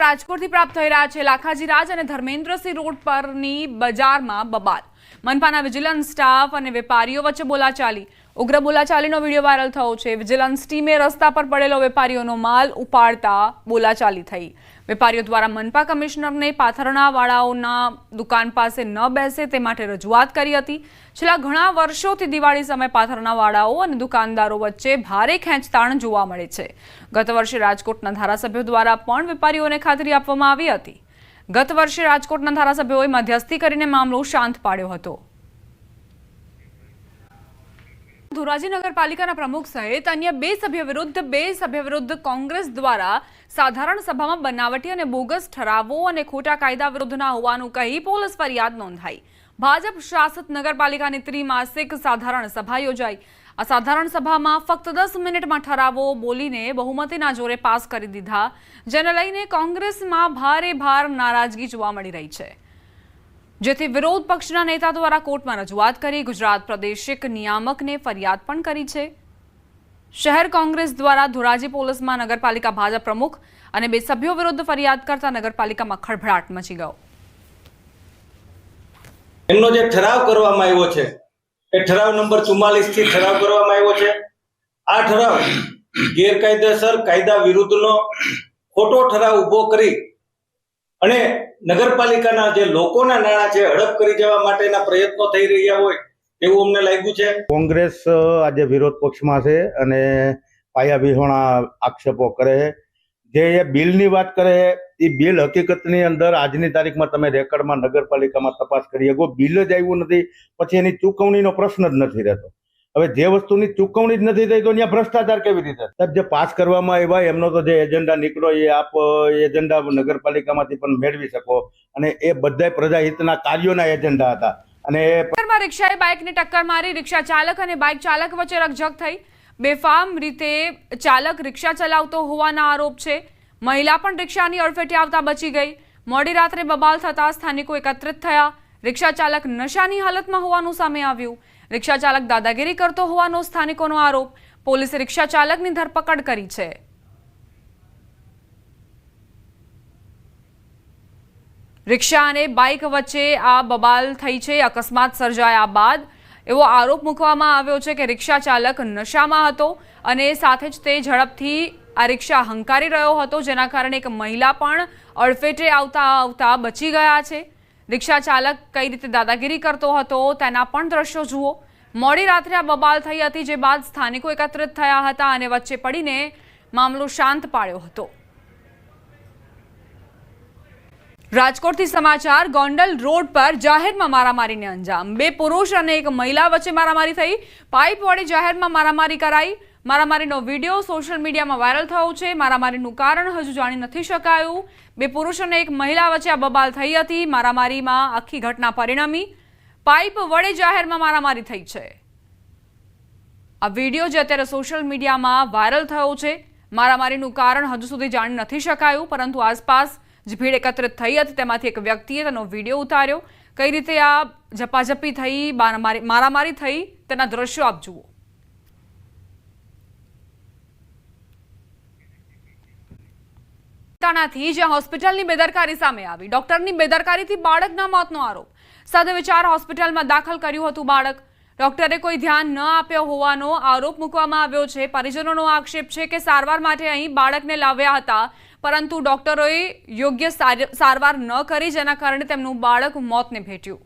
રાજકોટથી પ્રાપ્ત થઈ રહ્યા છે લાખાજી રાજ અને ધર્મેન્દ્રસિંહ રોડ પરની બજારમાં બબાલ. મનપાના વિજિલન્સ સ્ટાફ અને વેપારીઓ વચ્ચે બોલાચાલી. ઉગ્ર બોલાચાલીનો વિડીયો વાયરલ થયો છે. વિજિલન્સ ટીમે રસ્તા પર પડેલો વેપારીઓનો માલ ઉપાડતા બોલાચાલી થઈ. વેપારીઓ દ્વારા મનપા કમિશનરને પાથરણાવાળાઓના દુકાન પાસે ન બેસે તે માટે રજૂઆત કરી હતી. છેલ્લા ઘણા વર્ષોથી દિવાળી સમયે પાથરણાવાળાઓ અને દુકાનદારો વચ્ચે ભારે ખેંચતાણ જોવા મળે છે. ગત વર્ષે રાજકોટના ધારાસભ્યો દ્વારા પણ વેપારીઓને ખાતરી આપવામાં આવી હતી. ગત વર્ષે રાજકોટના ધારાસભ્યોએ મધ્યસ્થી કરીને મામલો શાંત પાડ્યો હતો. ધોરાજી નગરપાલિકાના પ્રમુખ સહિત અન્ય બે સભ્ય વિરુદ્ધ કોંગ્રેસ દ્વારા સાધારણ સભામાં બનાવટી અને બોગસ ઠરાવો અને ખોટા કાયદા વિરુદ્ધના હોવાનું કહી પોલીસ ફરિયાદ નોંધાઈ. ભાજપ શાસિત નગરપાલિકાની ત્રિમાસિક સાધારણ સભા યોજાઈ. આ સાધારણ સભામાં ફક્ત 10 મિનિટમાં ઠરાવો બોલીને બહુમતીના જોરે પાસ કરી દીધા, જેને લઈને કોંગ્રેસમાં ભારે નારાજગી જોવા મળી રહી છે. જેથી વિરોધ પક્ષના નેતા દ્વારા કોર્ટમાં રજૂઆત કરી ગુજરાત પ્રાદેશિક નિયામકને ફરિયાદ પણ કરી છે. શહેર કોંગ્રેસ દ્વારા ધોરાજી પોલીસમાં નગરપાલિકા ભાજપ પ્રમુખ અને બે સભ્યો વિરુદ્ધ ફરિયાદ કરતા નગરપાલિકામાં ખળભળાટ મચી ગયો. એમનો જે ઠરાવ કરવામાં આવ્યો છે એ ઠરાવ નંબર 44 થી ઠરાવ કરવામાં આવ્યો છે. આ ઠરાવ ગેરકાયદેસર કાયદા વિરુદ્ધનો ખોટો ઠરાવ ઉભો કરી અને નગરપાલિકાના જે લોકોના નાણાં છે હડપ કરી જવા માટેના પ્રયત્નો થઈ રહ્યા હોય એવું અમને લાગ્યું છે. કોંગ્રેસ આજે વિરોધ પક્ષમાં છે અને પાયાવિહોણા આક્ષેપો કરે. જે બિલની વાત કરે એ બિલ હકીકતની અંદર આજની તારીખમાં તમે રેકર્ડમાં નગરપાલિકામાં તપાસ કરી શકો. બિલ જ આવ્યું નથી, પછી એની ચૂકવણીનો પ્રશ્ન જ નથી રહેતો. હવે જે વસ્તુની ચૂકવણી જ નથી થઈ તો ત્યાં ભ્રષ્ટાચાર કેવી રીતે? જે પાસ કરવામાં આવ્યા એમનો તો જે એજન્ડા નીકળ્યો એ આપ એજન્ડા નગરપાલિકામાંથી પણ મેળવી શકો અને એ બધા પ્રજાહિતના કાર્યોના એજન્ડા હતા. અને રિક્ષાએ બાઇકને ટક્કર મારી. રિક્ષા ચાલક અને બાઇક ચાલક વચ્ચે રકઝક થઈ. બેફામ રીતે ચાલક રિક્ષા ચલાવતો હોવાના આરોપ છે. મહિલા પણ રિક્ષાની અડફેટે આવતા બચી ગઈ. મોડી રાત્રે બબાલ થતા સ્થાનિકો એકત્રિત થયા. રિક્ષા ચાલક નશાની હાલતમાં હોવાનું સામે આવ્યું. રિક્ષા ચાલક દાદાગીરી કરતો હોવાનો સ્થાનિકોનો આરોપ. પોલીસે રિક્ષા ચાલકની ધરપકડ કરી છે. રિક્ષા અને બાઇક વચ્ચે આ બબાલ થઈ છે. અકસ્માત સર્જાયા બાદ એવો આરોપ મૂકવામાં આવ્યો છે કે રિક્ષા ચાલક નશામાં હતો અને સાથે જ તે ઝડપથી આ રિક્ષા હંકારી રહ્યો હતો, જેના કારણે એક મહિલા પણ અડફેટે આવતા બચી ગયા છે. રિક્ષા ચાલક કઈ રીતે દાદાગીરી કરતો હતો તેના પણ દ્રશ્યો જુઓ. મોડી રાત્રે આ બબાલ થઈ હતી, જે બાદ સ્થાનિકો એકત્રિત થયા હતા અને વચ્ચે પડીને મામલો શાંત પાડ્યો હતો. રાજકોટથી સમાચાર. ગોંડલ રોડ પર જાહેરમાં મારામારીને અંજામ. બે પુરુષ અને એક મહિલા વચ્ચે મારામારી થઈ. પાઇપ વડે જાહેરમાં મારામારી કરાઈ. મારામારીનો વિડીયો સોશિયલ મીડિયામાં વાયરલ થયો છે. મારામારીનું કારણ હજુ જાણી નથી શકાયું. બે પુરુષ અને એક મહિલા વચ્ચે આ બબાલ થઈ હતી. મારામારીમાં આખી ઘટના પરિણમી પાઇપ વડે જાહેરમાં મારામારી થઈ છે. આ વિડીયો જે અત્યારે સોશિયલ મીડિયામાં વાયરલ થયો છે. મારામારીનું કારણ હજુ સુધી જાણી નથી શકાયું, પરંતુ આસપાસ જે ભીડ એકત્રિત થઈ હતી તેમાંથી એક વ્યક્તિએ તેનો વિડીયો ઉતાર્યો. કઈ રીતે આ ઝપાઝપી થઈ, મારામારી થઈ તેના દ્રશ્યો આપ જુઓ. જ્યાં હોસ્પિટલની બેદરકારી સામે આવી. ડોક્ટરની બેદરકારીથી બાળકના મોતનો આરોપ. સાથે વિચાર હોસ્પિટલમાં દાખલ કર્યું હતું બાળક. ડોક્ટરે કોઈ ધ્યાન ન આપ્યો હોવાનો આરોપ મૂકવામાં આવ્યો છે. પરિજનોનો આક્ષેપ છે કે સારવાર માટે અહીં બાળકને લાવ્યા હતા, પરંતુ ડોક્ટરોએ યોગ્ય સારવાર ન કરી, જેના કારણે તેમનું બાળક મોતને ભેટ્યું.